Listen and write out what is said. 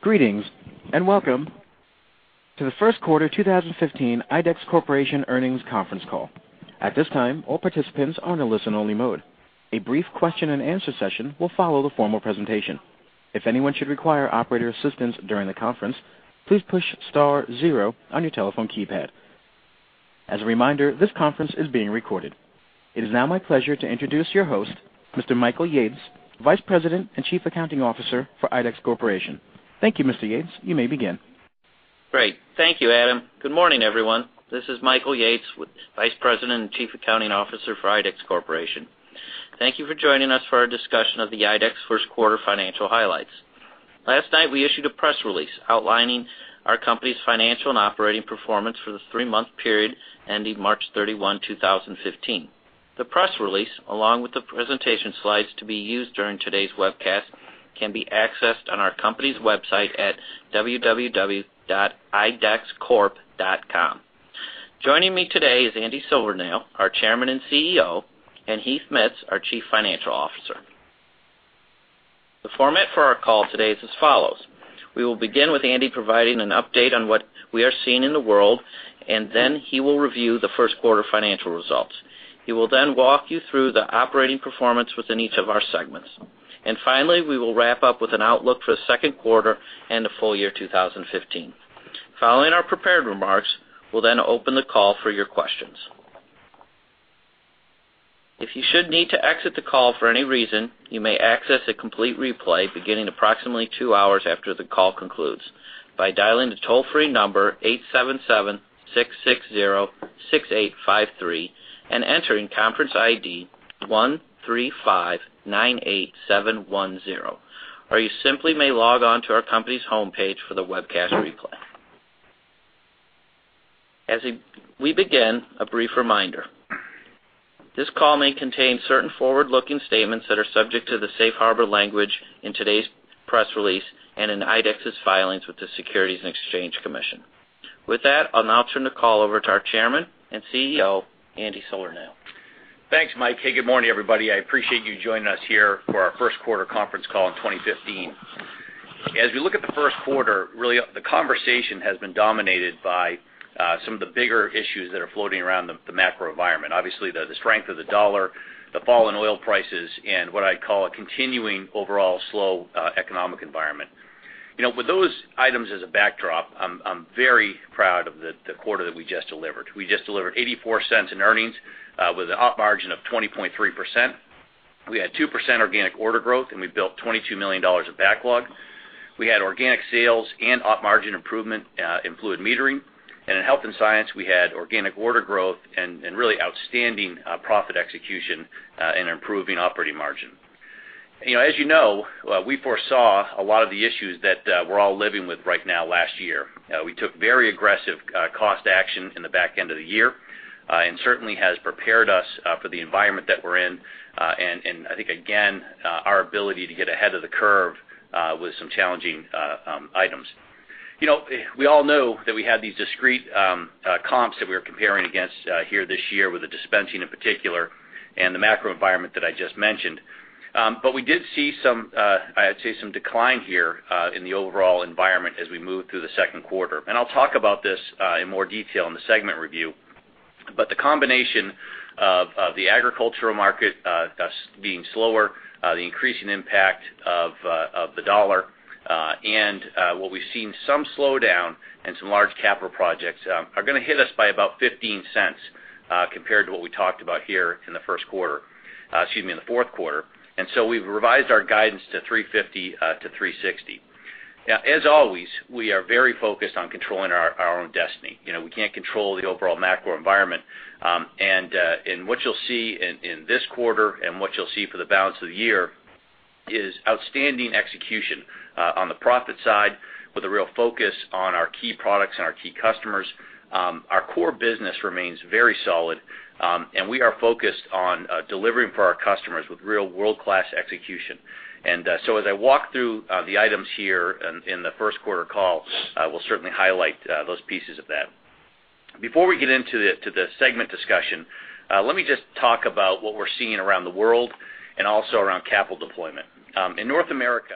Greetings, and welcome to the first quarter 2015 IDEX Corporation earnings conference call. At this time, all participants are in a listen-only mode. A brief question-and-answer session will follow the formal presentation. If anyone should require operator assistance during the conference, please push star 0 on your telephone keypad. As a reminder, this conference is being recorded. It is now my pleasure to introduce your host, Mr. Michael Yates, Vice President and Chief Accounting Officer for IDEX Corporation. Thank you, Mr. Yates. You may begin. Great. Thank you, Adam. Good morning, everyone. This is Michael Yates, Vice President and Chief Accounting Officer for IDEX Corporation. Thank you for joining us for our discussion of the IDEX first quarter financial highlights. Last night, we issued a press release outlining our company's financial and operating performance for the 3-month period ending March 31, 2015. The press release, along with the presentation slides to be used during today's webcast, can be accessed on our company's website at www.idexcorp.com. Joining me today is Andy Silvernail, our Chairman and CEO, and Heath Mitts, our Chief Financial Officer. The format for our call today is as follows. We will begin with Andy providing an update on what we are seeing in the world, and then he will review the first quarter financial results. He will then walk you through the operating performance within each of our segments. And finally, we will wrap up with an outlook for the second quarter and the full year 2015. Following our prepared remarks, we'll then open the call for your questions. If you should need to exit the call for any reason, you may access a complete replay beginning approximately 2 hours after the call concludes by dialing the toll-free number 877-660-6853 and entering conference ID 13598710, or you simply may log on to our company's homepage for the webcast replay. As we begin, a brief reminder. This call may contain certain forward-looking statements that are subject to the safe harbor language in today's press release and in IDEX's filings with the Securities and Exchange Commission. With that, I'll now turn the call over to our Chairman and CEO, Andy Silvernail. Thanks, Mike. Hey, good morning, everybody. I appreciate you joining us here for our first quarter conference call in 2015. As we look at the first quarter, really the conversation has been dominated by some of the bigger issues that are floating around the macro environment. Obviously, the strength of the dollar, the fall in oil prices, and what I'd call a continuing overall slow economic environment. You know, with those items as a backdrop, I'm very proud of the quarter that we just delivered. We just delivered 84 cents in earnings with an op margin of 20.3%. We had 2% organic order growth, and we built $22 million of backlog. We had organic sales and op margin improvement in fluid metering. And in health and science, we had organic order growth and really outstanding profit execution and improving operating margin. You know, as you know, we foresaw a lot of the issues that we're all living with right now last year. We took very aggressive cost action in the back end of the year, and certainly has prepared us for the environment that we're in, and I think, again, our ability to get ahead of the curve with some challenging items. You know, we all know that we had these discrete comps that we were comparing against here this year with the dispensing in particular and the macro environment that I just mentioned. But we did see some, I'd say, some decline here in the overall environment as we move through the second quarter. And I'll talk about this in more detail in the segment review. But the combination of the agricultural market being slower, the increasing impact of the dollar, and what we've seen some slowdown and some large capital projects are going to hit us by about 15 cents compared to what we talked about here in the first quarter, in the fourth quarter. And so we've revised our guidance to 350 to 360. Now, as always, we are very focused on controlling our own destiny. You know, we can't control the overall macro environment. And what you'll see in this quarter and what you'll see for the balance of the year is outstanding execution on the profit side with a real focus on our key products and our key customers. Our core business remains very solid, and we are focused on delivering for our customers with real world-class execution. And so as I walk through the items here in the first quarter call, we'll certainly highlight those pieces of that. Before we get into the segment discussion, let me just talk about what we're seeing around the world and also around capital deployment. In North America,